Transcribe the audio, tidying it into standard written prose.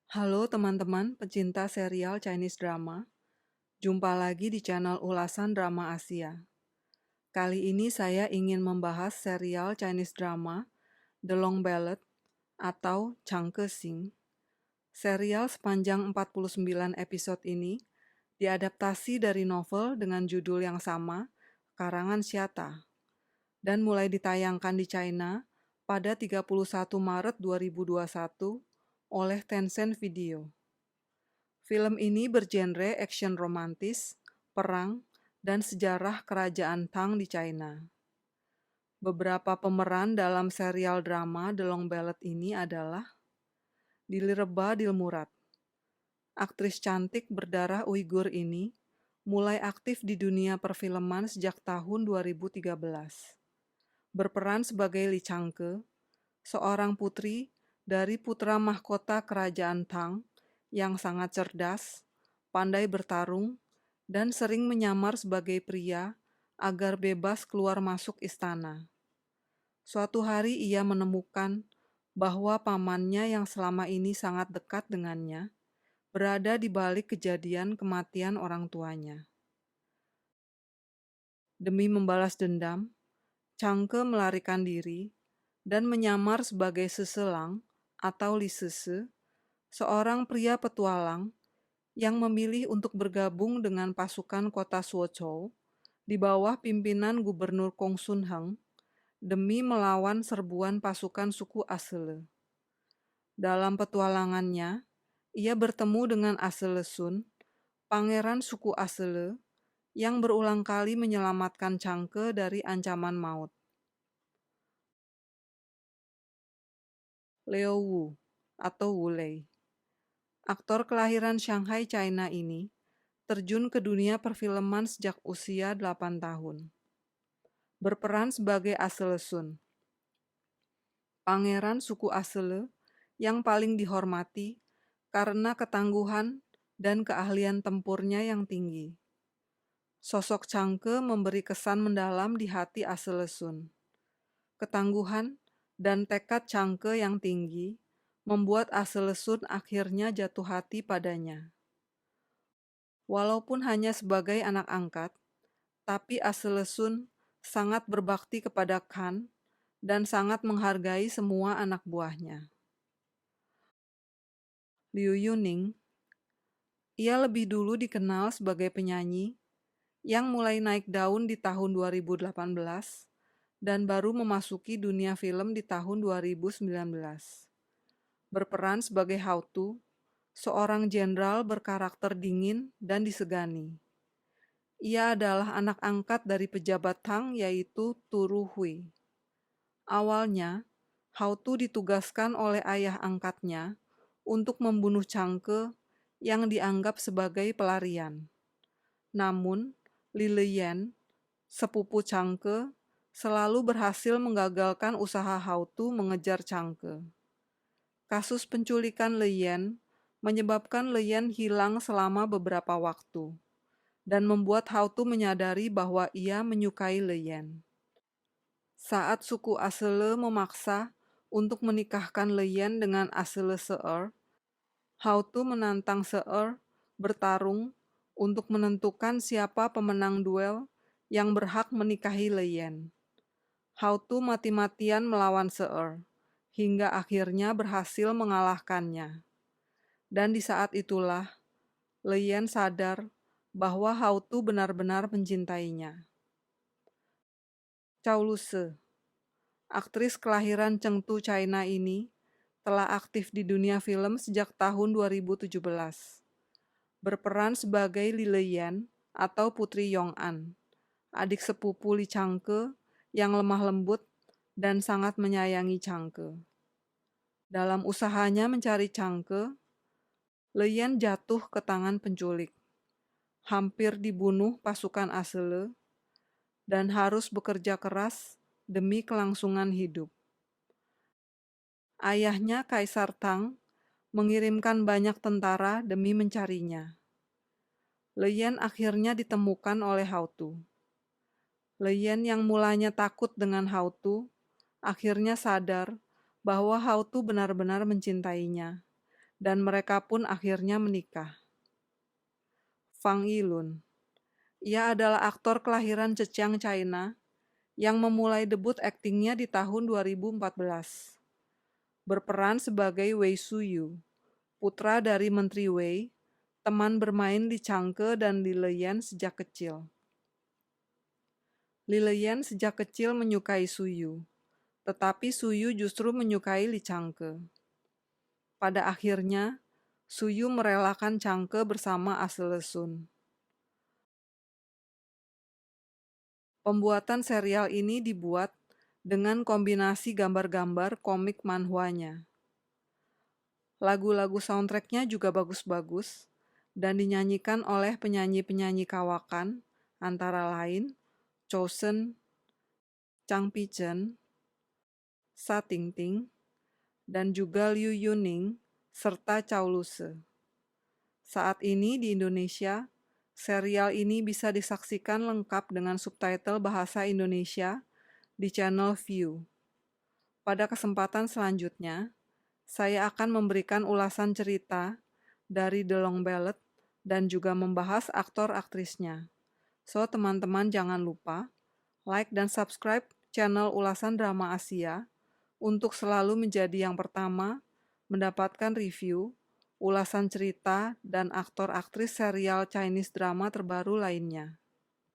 Halo teman-teman pecinta serial Chinese drama, jumpa lagi di channel ulasan drama Asia. Kali ini saya ingin membahas serial Chinese drama The Long Ballad atau Changke Sing. Serial sepanjang 49 episode ini diadaptasi dari novel dengan judul yang sama, karangan Xiata, dan mulai ditayangkan di China pada 31 Maret 2021 oleh Tencent Video. Film ini bergenre action romantis, perang, dan sejarah kerajaan Tang di China. Beberapa pemeran dalam serial drama The Long Ballad ini adalah Dilraba Dilmurad. Aktris cantik berdarah Uighur ini mulai aktif di dunia perfilman sejak tahun 2013. Berperan sebagai Li Changke, seorang putri dari putra mahkota kerajaan Tang yang sangat cerdas, pandai bertarung, dan sering menyamar sebagai pria agar bebas keluar masuk istana. Suatu hari ia menemukan bahwa pamannya yang selama ini sangat dekat dengannya berada di balik kejadian kematian orang tuanya. Demi membalas dendam, Changke melarikan diri dan menyamar sebagai seselang atau Li Sese, seorang pria petualang yang memilih untuk bergabung dengan pasukan kota Suochou di bawah pimpinan Gubernur Kong Sun Heng demi melawan serbuan pasukan suku Asele. Dalam petualangannya, ia bertemu dengan Asele Sun, pangeran suku Asele, yang berulang kali menyelamatkan Changke dari ancaman maut. Liu Wu atau Wu Lei, aktor kelahiran Shanghai, China ini terjun ke dunia perfilman sejak usia 8 tahun. Berperan sebagai Asele Sun, pangeran suku Asele yang paling dihormati karena ketangguhan dan keahlian tempurnya yang tinggi. Sosok Changke memberi kesan mendalam di hati Asele Sun. Ketangguhan dan tekad Changke yang tinggi membuat Asele Sun akhirnya jatuh hati padanya. Walaupun hanya sebagai anak angkat, tapi Asele Sun sangat berbakti kepada Khan dan sangat menghargai semua anak buahnya. Liu Yuning, ia lebih dulu dikenal sebagai penyanyi yang mulai naik daun di tahun 2018 dan baru memasuki dunia film di tahun 2019. Berperan sebagai Hao Tu, seorang jenderal berkarakter dingin dan disegani. Ia adalah anak angkat dari pejabat Tang yaitu Tu Ruhui. Awalnya, Hao Tu ditugaskan oleh ayah angkatnya untuk membunuh Changke yang dianggap sebagai pelarian. Namun, Li Liyan, sepupu Changke, selalu berhasil menggagalkan usaha Hao Tu mengejar Changke. Kasus penculikan Liyan menyebabkan Liyan hilang selama beberapa waktu dan membuat Hao Tu menyadari bahwa ia menyukai Liyan. Saat suku Asele memaksa untuk menikahkan Liyan dengan Asele Seer, Hao Tu menantang Seer bertarung untuk menentukan siapa pemenang duel yang berhak menikahi Liyan. Hao Tu mati-matian melawan Seer, hingga akhirnya berhasil mengalahkannya. Dan di saat itulah, Liyan sadar bahwa Hao Tu benar-benar mencintainya. Chow Lu-se, aktris kelahiran Chengdu, China ini telah aktif di dunia film sejak tahun 2017. Berperan sebagai Li Liyan atau Putri Yong'an, adik sepupu Li Changke yang lemah lembut dan sangat menyayangi Changke. Dalam usahanya mencari Changke, Liyan jatuh ke tangan penculik, hampir dibunuh pasukan Asele, dan harus bekerja keras demi kelangsungan hidup. Ayahnya, Kaisar Tang, mengirimkan banyak tentara demi mencarinya. Liyan akhirnya ditemukan oleh Hao Tu. Liyan yang mulanya takut dengan Hao Tu, akhirnya sadar bahwa Hao Tu benar-benar mencintainya dan mereka pun akhirnya menikah. Fang Yilun. Ia adalah aktor kelahiran Zhejiang, China, yang memulai debut aktingnya di tahun 2014. Berperan sebagai Wei Suyu, putra dari Menteri Wei, teman bermain Li Changke dan Li Leyan sejak kecil. Li Leyan sejak kecil menyukai Suyu, tetapi Suyu justru menyukai Li Changke. Pada akhirnya, Suyu merelakan Changke bersama Aselesun. Pembuatan serial ini dibuat dengan kombinasi gambar-gambar komik manhwanya. Lagu-lagu soundtracknya juga bagus-bagus dan dinyanyikan oleh penyanyi-penyanyi kawakan, antara lain Chosen, Chang Pi-chen, Sa Tingting, dan juga Liu Yuning, serta Chow Luse. Saat ini di Indonesia, serial ini bisa disaksikan lengkap dengan subtitle bahasa Indonesia di channel View. Pada kesempatan selanjutnya, saya akan memberikan ulasan cerita dari The Long Ballad dan juga membahas aktor-aktrisnya. So, teman-teman jangan lupa like dan subscribe channel Ulasan Drama Asia untuk selalu menjadi yang pertama mendapatkan review, ulasan cerita, dan aktor-aktris serial Chinese drama terbaru lainnya.